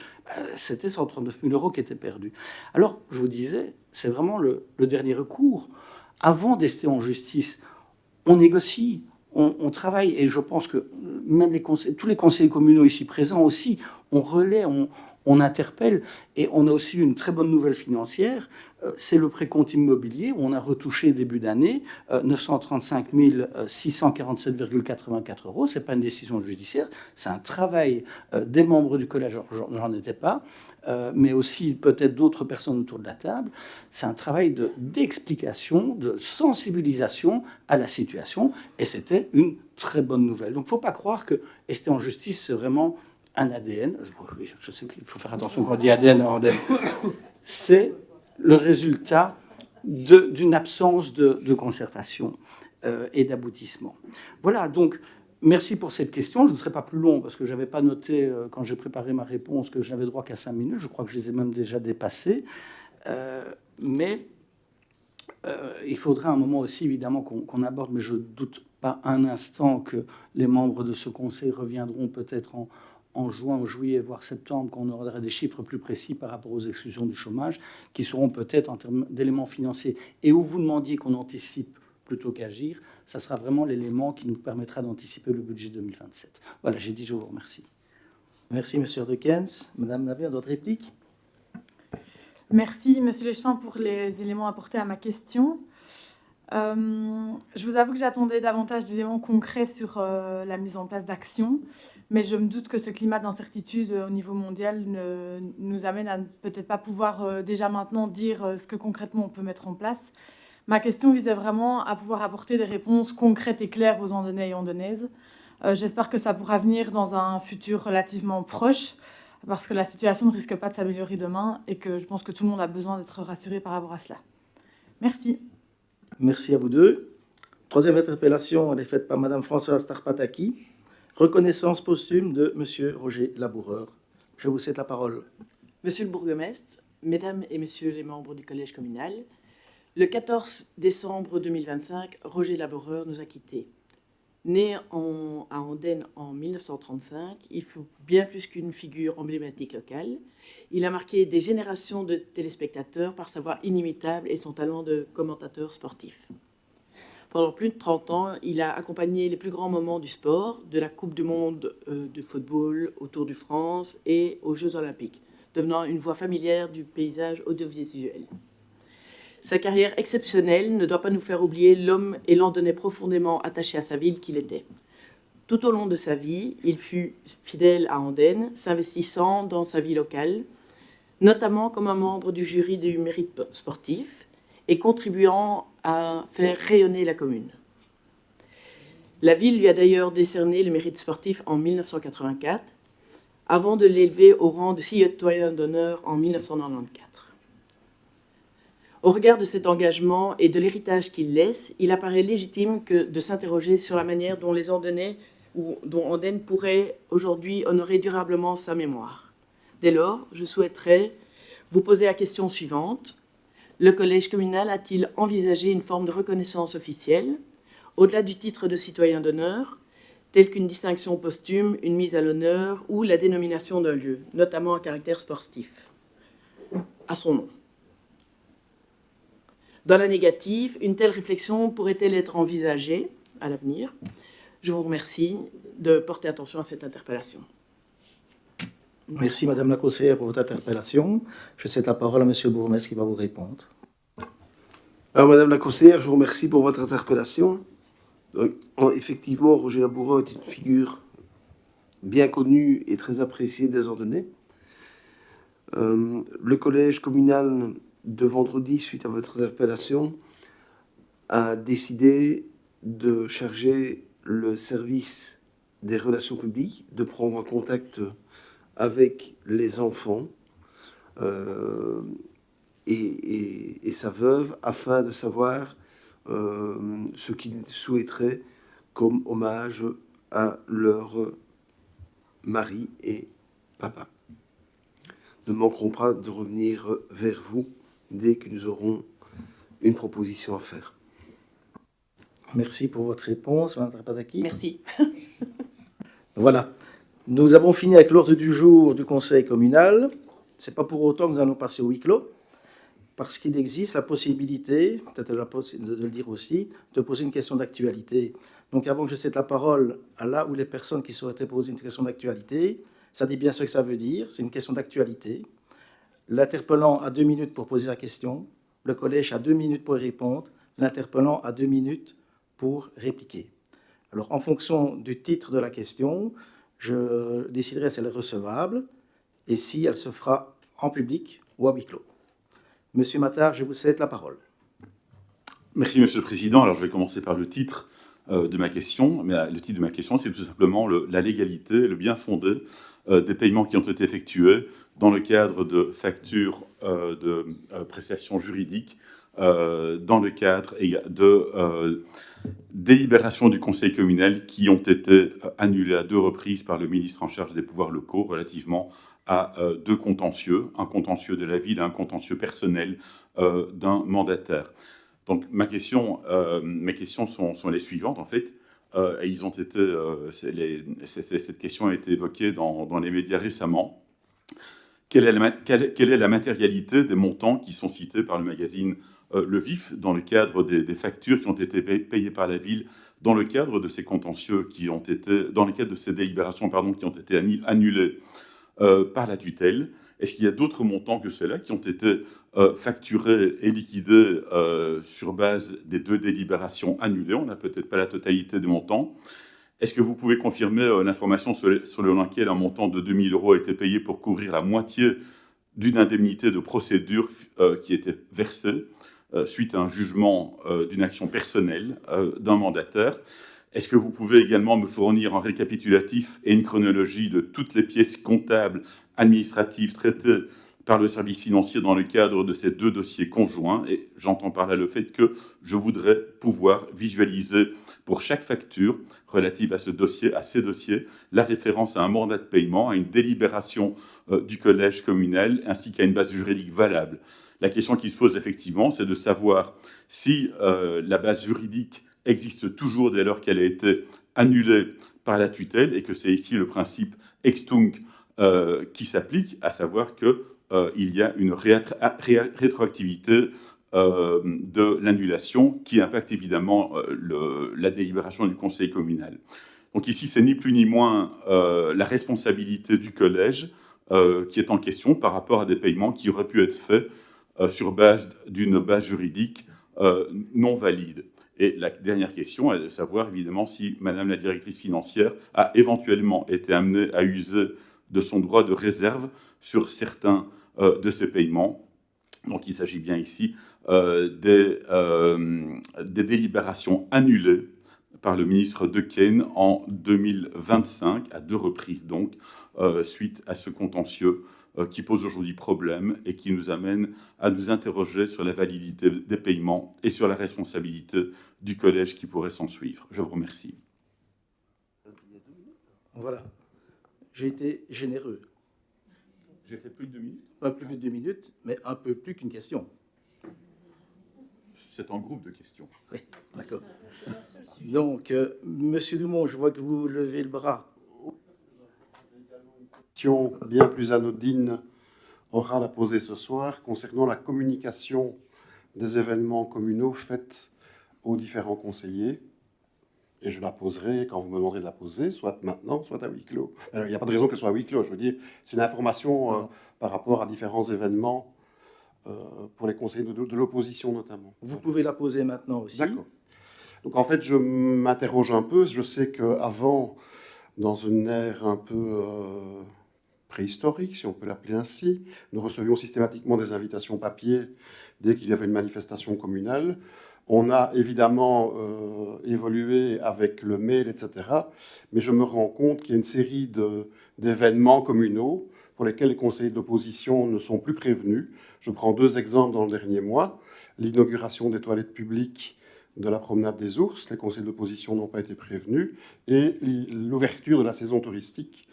c'était 139 000 € qui étaient perdus. Alors, je vous disais, c'est vraiment le dernier recours. Avant d'ester en justice, on négocie, on travaille, et je pense que même tous les conseillers communaux ici présents aussi, on relaie, on interpelle, et on a aussi une très bonne nouvelle financière, c'est le précompte immobilier, où on a retouché début d'année 935 647,84 €. Ce n'est pas une décision judiciaire, c'est un travail des membres du collège, j'en étais pas, mais aussi peut-être d'autres personnes autour de la table. C'est un travail d'explication, de sensibilisation à la situation, et c'était une très bonne nouvelle. Donc il ne faut pas croire que rester en justice, c'est vraiment un ADN. Je sais qu'il faut faire attention quand on dit ADN en ADN. C'est le résultat d'une absence de concertation et d'aboutissement. Voilà, donc merci pour cette question. Je ne serai pas plus long parce que je n'avais pas noté, quand j'ai préparé ma réponse, que je n'avais droit qu'à 5 minutes. Je crois que je les ai même déjà dépassées. Mais il faudra un moment aussi, évidemment, qu'on aborde, mais je ne doute pas un instant que les membres de ce conseil reviendront peut-être en juin, en juillet, voire septembre, qu'on aura des chiffres plus précis par rapport aux exclusions du chômage, qui seront peut-être en termes d'éléments financiers. Et où vous demandiez qu'on anticipe plutôt qu'agir, ça sera vraiment l'élément qui nous permettra d'anticiper le budget 2027. Voilà, j'ai dit, je vous remercie. Merci, M. Dekens. Madame Navet, d'autres répliques? Merci, Monsieur Lechevin, pour les éléments apportés à ma question. Je vous avoue que j'attendais davantage d'éléments concrets sur la mise en place d'actions, mais je me doute que ce climat d'incertitude au niveau mondial nous amène à peut-être pas pouvoir déjà maintenant dire ce que concrètement on peut mettre en place. Ma question visait vraiment à pouvoir apporter des réponses concrètes et claires aux Andonnais et Andonnaises. J'espère que ça pourra venir dans un futur relativement proche, parce que la situation ne risque pas de s'améliorer demain et que je pense que tout le monde a besoin d'être rassuré par rapport à cela. Merci. Merci à vous deux. Troisième interpellation, elle est faite par Madame Françoise Tarpataki. Reconnaissance posthume de Monsieur Roger Laboureur. Je vous cède la parole. Monsieur le bourgmestre, Mesdames et Messieurs les membres du collège communal, le 14 décembre 2025, Roger Laboureur nous a quittés. Né à Andenne en 1935, il fut bien plus qu'une figure emblématique locale. Il a marqué des générations de téléspectateurs par sa voix inimitable et son talent de commentateur sportif. Pendant plus de 30 ans, il a accompagné les plus grands moments du sport, de la Coupe du monde de football au Tour de France et aux Jeux olympiques, devenant une voix familière du paysage audiovisuel. Sa carrière exceptionnelle ne doit pas nous faire oublier l'homme et l'Andonnais profondément attaché à sa ville qu'il était. Tout au long de sa vie, il fut fidèle à Andenne, s'investissant dans sa vie locale, notamment comme un membre du jury du mérite sportif et contribuant à faire rayonner la commune. La ville lui a d'ailleurs décerné le mérite sportif en 1984, avant de l'élever au rang de citoyen d'honneur en 1994. Au regard de cet engagement et de l'héritage qu'il laisse, il apparaît légitime de s'interroger sur la manière dont les Andonnais ou dont Andenne pourrait aujourd'hui honorer durablement sa mémoire. Dès lors, je souhaiterais vous poser la question suivante. Le collège communal a-t-il envisagé une forme de reconnaissance officielle, au-delà du titre de citoyen d'honneur, telle qu'une distinction posthume, une mise à l'honneur ou la dénomination d'un lieu, notamment à caractère sportif, à son nom? Dans la négative, une telle réflexion pourrait-elle être envisagée à l'avenir? Je vous remercie de porter attention à cette interpellation. Merci, Madame la conseillère, pour votre interpellation. Je cède la parole à Monsieur le bourgmestre qui va vous répondre. Alors, Madame la conseillère, je vous remercie pour votre interpellation. Effectivement, Roger Laboureau est une figure bien connue et très appréciée des Ardennais. Le collège communal de vendredi, suite à votre interpellation, a décidé de charger le service des relations publiques de prendre en contact avec les enfants et sa veuve afin de savoir ce qu'ils souhaiteraient comme hommage à leur mari et papa. Nous ne manquerons pas de revenir vers vous dès que nous aurons une proposition à faire. Merci pour votre réponse, Mme Trapataki. Merci. Voilà. Nous avons fini avec l'ordre du jour du Conseil communal. Ce n'est pas pour autant que nous allons passer au huis clos, parce qu'il existe la possibilité, peut-être de le dire aussi, de poser une question d'actualité. Donc avant que je cède la parole à là où les personnes qui souhaiteraient poser une question d'actualité, ça dit bien ce que ça veut dire, c'est une question d'actualité. L'interpellant a 2 minutes pour poser la question, le collège a 2 minutes pour y répondre, l'interpellant a 2 minutes pour répliquer. Alors en fonction du titre de la question, je déciderai si elle est recevable et si elle se fera en public ou à huis clos. Monsieur Mattard, je vous cède la parole. Merci, Monsieur le Président. Alors, je vais commencer par le titre de ma question. Mais le titre de ma question, c'est tout simplement la légalité, le bien fondé des paiements qui ont été effectués dans le cadre de factures de prestations juridiques, dans le cadre de délibérations du Conseil communal qui ont été annulées à 2 reprises par le ministre en charge des pouvoirs locaux relativement à 2 contentieux, un contentieux de la ville et un contentieux personnel d'un mandataire. Donc mes questions sont les suivantes en fait. Et cette question a été évoquée dans les médias récemment. Quelle est la matérialité des montants qui sont cités par le magazine Le Vif dans le cadre des factures qui ont été payées par la ville dans le cadre de ces contentieux dans le cadre de ces délibérations qui ont été annulées par la tutelle? Est-ce qu'il y a d'autres montants que ceux-là qui ont été facturés et liquidés sur base des 2 délibérations annulées? On n'a peut-être pas la totalité des montants. Est-ce que vous pouvez confirmer l'information sur laquelle un montant de 2 000 € a été payé pour couvrir la moitié d'une indemnité de procédure qui était versée suite à un jugement d'une action personnelle d'un mandataire? Est-ce que vous pouvez également me fournir un récapitulatif et une chronologie de toutes les pièces comptables administratives traitées par le service financier dans le cadre de ces 2 dossiers conjoints? Et j'entends par là le fait que je voudrais pouvoir visualiser pour chaque facture relative à ces dossiers, la référence à un mandat de paiement, à une délibération du collège communal, ainsi qu'à une base juridique valable. La question qui se pose effectivement, c'est de savoir si la base juridique existe toujours dès lors qu'elle a été annulée par la tutelle et que c'est ici le principe ex tunc qui s'applique, à savoir qu'il y a une rétroactivité de l'annulation qui impacte évidemment la délibération du conseil communal. Donc ici, c'est ni plus ni moins la responsabilité du collège qui est en question par rapport à des paiements qui auraient pu être faits sur base d'une base juridique non valide. Et la dernière question est de savoir évidemment si Madame la directrice financière a éventuellement été amenée à user de son droit de réserve sur certains de ces paiements. Donc il s'agit bien ici des délibérations annulées par le ministre Dequesne en 2025, à 2 reprises donc, suite à ce contentieux qui pose aujourd'hui problème et qui nous amène à nous interroger sur la validité des paiements et sur la responsabilité du collège qui pourrait s'en suivre. Je vous remercie. Voilà. J'ai été généreux. J'ai fait plus de 2 minutes. Pas plus de 2 minutes, mais un peu plus qu'une question. C'est un groupe de questions. Oui, d'accord. Donc, Monsieur Dumont, je vois que vous levez le bras. Question bien plus anodine aura à la poser ce soir concernant la communication des événements communaux faits aux différents conseillers. et je la poserai quand vous me demanderez de la poser, soit maintenant, soit à huis clos. Il n'y a pas de raison qu'elle soit à huis clos, je veux dire, c'est une information par rapport à différents événements pour les conseillers de l'opposition notamment. Vous pouvez la poser maintenant aussi. D'accord. Donc en fait, je m'interroge un peu. Je sais qu'avant, dans une ère un peu préhistorique, si on peut l'appeler ainsi, nous recevions systématiquement des invitations papier dès qu'il y avait une manifestation communale. On a évidemment évolué avec le mail, etc. Mais je me rends compte qu'il y a une série d'événements communaux pour lesquels les conseillers d'opposition ne sont plus prévenus. Je prends 2 exemples dans le dernier mois. L'inauguration des toilettes publiques de la promenade des ours, les conseillers d'opposition n'ont pas été prévenus, et l'ouverture de la saison touristique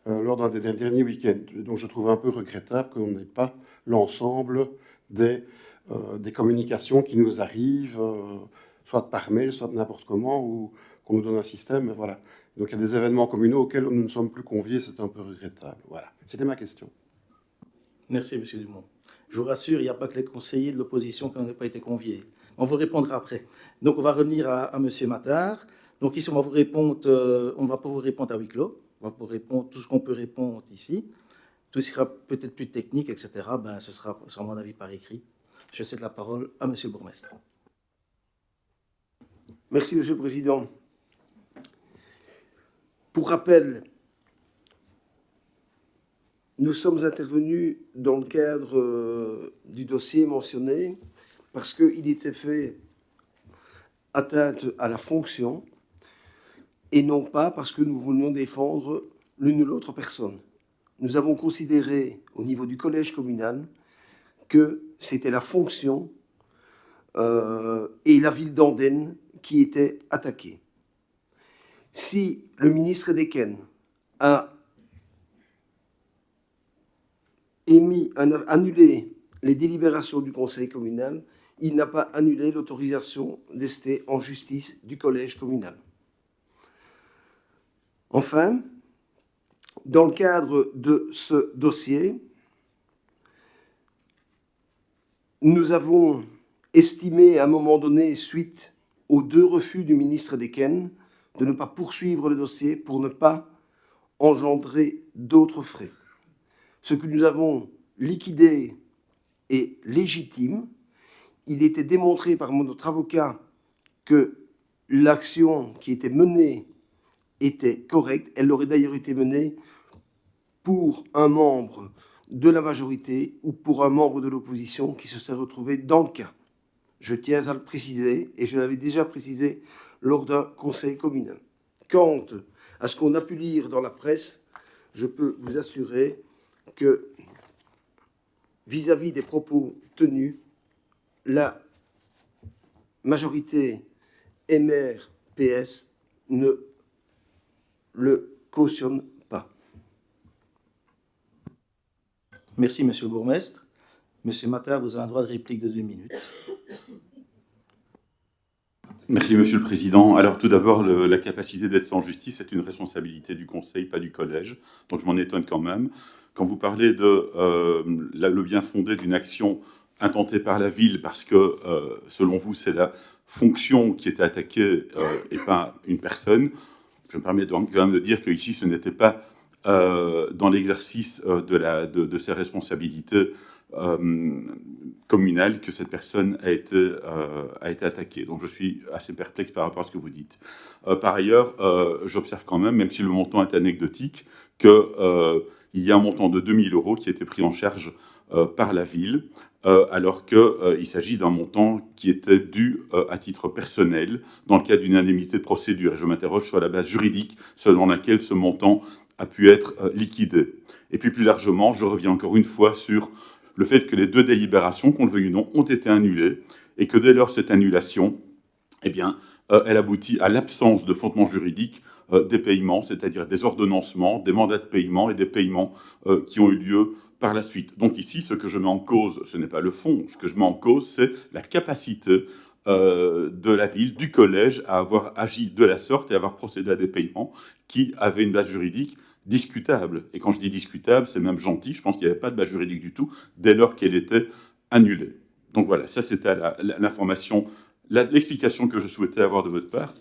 lors d'un des derniers week-ends. Donc je trouve un peu regrettable qu'on n'ait pas l'ensemble des communications qui nous arrivent, soit par mail, soit n'importe comment, ou qu'on nous donne un système. Voilà. Donc il y a des événements communaux auxquels nous ne sommes plus conviés, c'est un peu regrettable. Voilà, c'était ma question. Merci, M. Dumont. Je vous rassure, il n'y a pas que les conseillers de l'opposition qui n'ont pas été conviés. On vous répondra après. Donc on va revenir à M. Mattard. Donc ici, on va pas vous répondre à huis clos. On va vous répondre tout ce qu'on peut répondre ici. Tout ce qui sera peut-être plus technique, etc., ce sera, à mon avis, par écrit. Je cède la parole à M. le bourgmestre. Merci, Monsieur le Président. Pour rappel, nous sommes intervenus dans le cadre du dossier mentionné parce qu'il était fait atteinte à la fonction et non pas parce que nous voulions défendre l'une ou l'autre personne. Nous avons considéré au niveau du collège communal que c'était la fonction et la ville d'Andenne qui étaient attaquées. Si le ministre Edeken a annulé les délibérations du conseil communal, il n'a pas annulé l'autorisation d'ester en justice du collège communal. Enfin, dans le cadre de ce dossier, nous avons estimé à un moment donné, suite aux 2 refus du ministre Edeken, de ne pas poursuivre le dossier pour ne pas engendrer d'autres frais. Ce que nous avons liquidé est légitime. Il était démontré par notre avocat que l'action qui était menée était correcte. Elle aurait d'ailleurs été menée pour un membre de la majorité ou pour un membre de l'opposition qui se serait retrouvé dans le cas. Je tiens à le préciser, et je l'avais déjà précisé lors d'un conseil communal. Quant à ce qu'on a pu lire dans la presse, je peux vous assurer que, vis-à-vis des propos tenus, la majorité MR-PS ne le cautionne pas. Merci, Monsieur le bourgmestre. Monsieur Mattard, vous avez un droit de réplique de 2 minutes. Merci, Monsieur le Président. Alors, tout d'abord, la capacité d'être sans justice est une responsabilité du Conseil, pas du Collège. Donc, je m'en étonne quand même. Quand vous parlez de le bien fondé d'une action intentée par la ville, parce que, selon vous, c'est la fonction qui était attaquée et pas une personne, je me permets donc quand même de dire qu'ici, ce n'était pas dans l'exercice de ses responsabilités communale que cette personne a été attaquée. Donc je suis assez perplexe par rapport à ce que vous dites. Par ailleurs, j'observe quand même si le montant est anecdotique, qu'il y a un montant de 2 000 € qui a été pris en charge par la ville, alors qu'il s'agit d'un montant qui était dû à titre personnel dans le cadre d'une indemnité de procédure. Et je m'interroge sur la base juridique selon laquelle ce montant a pu être liquidé. Et puis plus largement, je reviens encore une fois sur le fait que les 2 délibérations, qu'on le veuille ou non, ont été annulées, et que dès lors cette annulation, eh bien, elle aboutit à l'absence de fondement juridique des paiements, c'est-à-dire des ordonnancements, des mandats de paiement et des paiements qui ont eu lieu par la suite. Donc ici, ce que je mets en cause, ce n'est pas le fond, ce que je mets en cause, c'est la capacité de la ville, du collège, à avoir agi de la sorte et à avoir procédé à des paiements qui avaient une base juridique discutable. Et quand je dis discutable, c'est même gentil, je pense qu'il n'y avait pas de base juridique du tout, dès lors qu'elle était annulée. Donc voilà, ça c'était l'information, l'explication que je souhaitais avoir de votre part.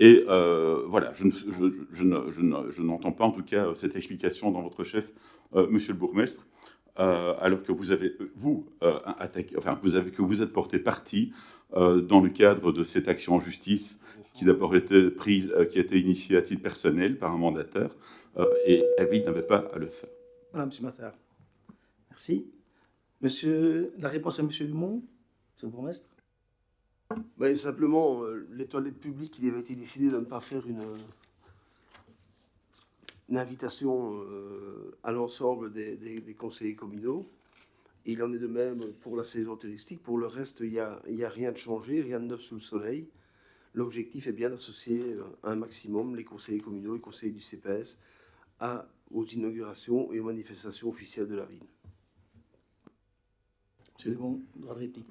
Et voilà, je n'entends pas en tout cas cette explication dans votre chef, monsieur le bourgmestre, alors que vous avez, que vous êtes porté partie dans le cadre de cette action en justice qui d'abord été prise, qui a été initiée à titre personnel par un mandataire, et David n'avait pas à le faire. Voilà, M. Massard. Merci. La réponse à M. Dumont, M. le bourgmestre. Ben, simplement, les toilettes publiques, il avait été décidé de ne pas faire une invitation à l'ensemble des conseillers communaux. Et il en est de même pour la saison touristique. Pour le reste, il n'y a rien de changé, rien de neuf sous le soleil. L'objectif est bien d'associer un maximum les conseillers communaux et les conseillers du CPS aux inaugurations et aux manifestations officielles de la ville. Monsieur Dumont, droit de réplique.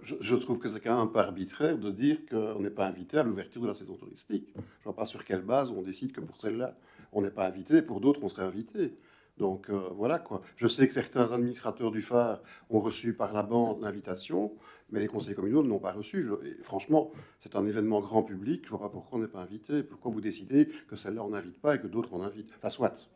Je trouve que c'est quand même un peu arbitraire de dire qu'on n'est pas invité à l'ouverture de la saison touristique. Je ne vois pas sur quelle base on décide que pour celle-là, on n'est pas invité, pour d'autres, on serait invité. Donc voilà quoi. Je sais que certains administrateurs du phare ont reçu par la bande l'invitation, mais les conseillers communaux ne l'ont pas reçu. Et franchement, c'est un événement grand public. Je ne vois pas pourquoi on n'est pas invité. Pourquoi vous décidez que celle-là on n'invite pas et que d'autres on invite. Enfin, soit.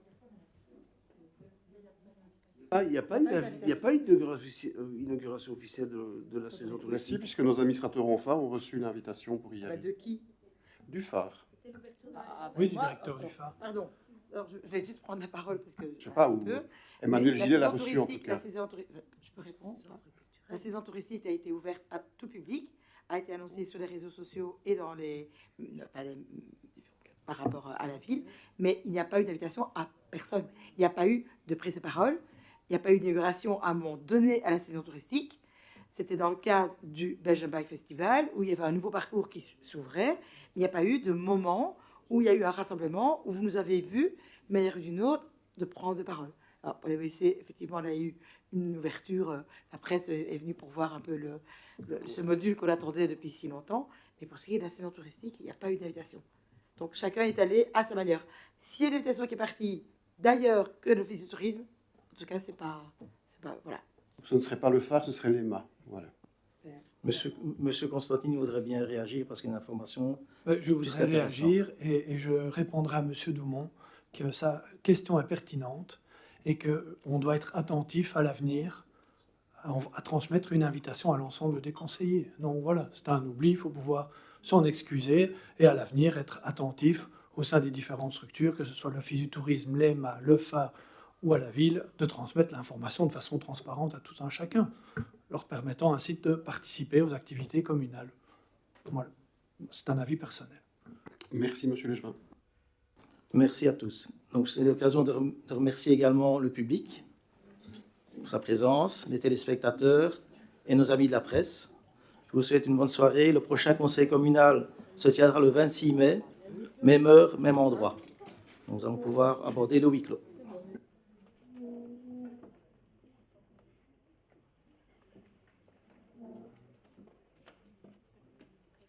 Il n'y a pas eu d'inauguration officielle de la saison touristique. Si, puisque nos administrateurs en phare ont reçu l'invitation pour y aller. De qui? Du phare. Oui, du directeur du phare. Pardon. Alors, je vais juste prendre la parole parce que... Je ne sais pas où. Emmanuel Gillet l'a reçu en tout cas. Je peux répondre? La saison touristique a été ouverte à tout public, a été annoncée sur les réseaux sociaux et dans par rapport à la ville, mais il n'y a pas eu d'invitation à personne. Il n'y a pas eu de prise de parole, il n'y a pas eu d'inauguration à un moment donné à la saison touristique. C'était dans le cadre du Belgian Bike Festival où il y avait un nouveau parcours qui s'ouvrait, mais il n'y a pas eu de moment où il y a eu un rassemblement, où vous nous avez vu, de manière ou d'une autre, de prendre de parole. Alors, pour les WC, effectivement, il y a eu une ouverture. La presse est venue pour voir un peu ce module qu'on attendait depuis si longtemps. Mais pour ce qui est de la saison touristique, il n'y a pas eu d'invitation. Donc, chacun est allé à sa manière. S'il y a une invitation qui est partie d'ailleurs que l'Office du tourisme, en tout cas, c'est pas voilà. Ce ne serait pas le phare, ce serait l'EMA. Voilà. Monsieur Constantine voudrait bien réagir parce qu'il y a une information. Je voudrais réagir et je répondrai à Monsieur Dumont que sa question est pertinente et qu'on doit être attentif à l'avenir à transmettre une invitation à l'ensemble des conseillers. Donc voilà, c'est un oubli, il faut pouvoir s'en excuser et à l'avenir être attentif au sein des différentes structures, que ce soit l'Office du tourisme, l'EMA, le phare ou à la ville, de transmettre l'information de façon transparente à tout un chacun, leur permettant ainsi de participer aux activités communales. Voilà, c'est un avis personnel. Merci, monsieur Legevin. Merci à tous. Donc c'est l'occasion de remercier également le public pour sa présence, les téléspectateurs et nos amis de la presse. Je vous souhaite une bonne soirée. Le prochain conseil communal se tiendra le 26 mai, même heure, même endroit. Nous allons pouvoir aborder le huis clos.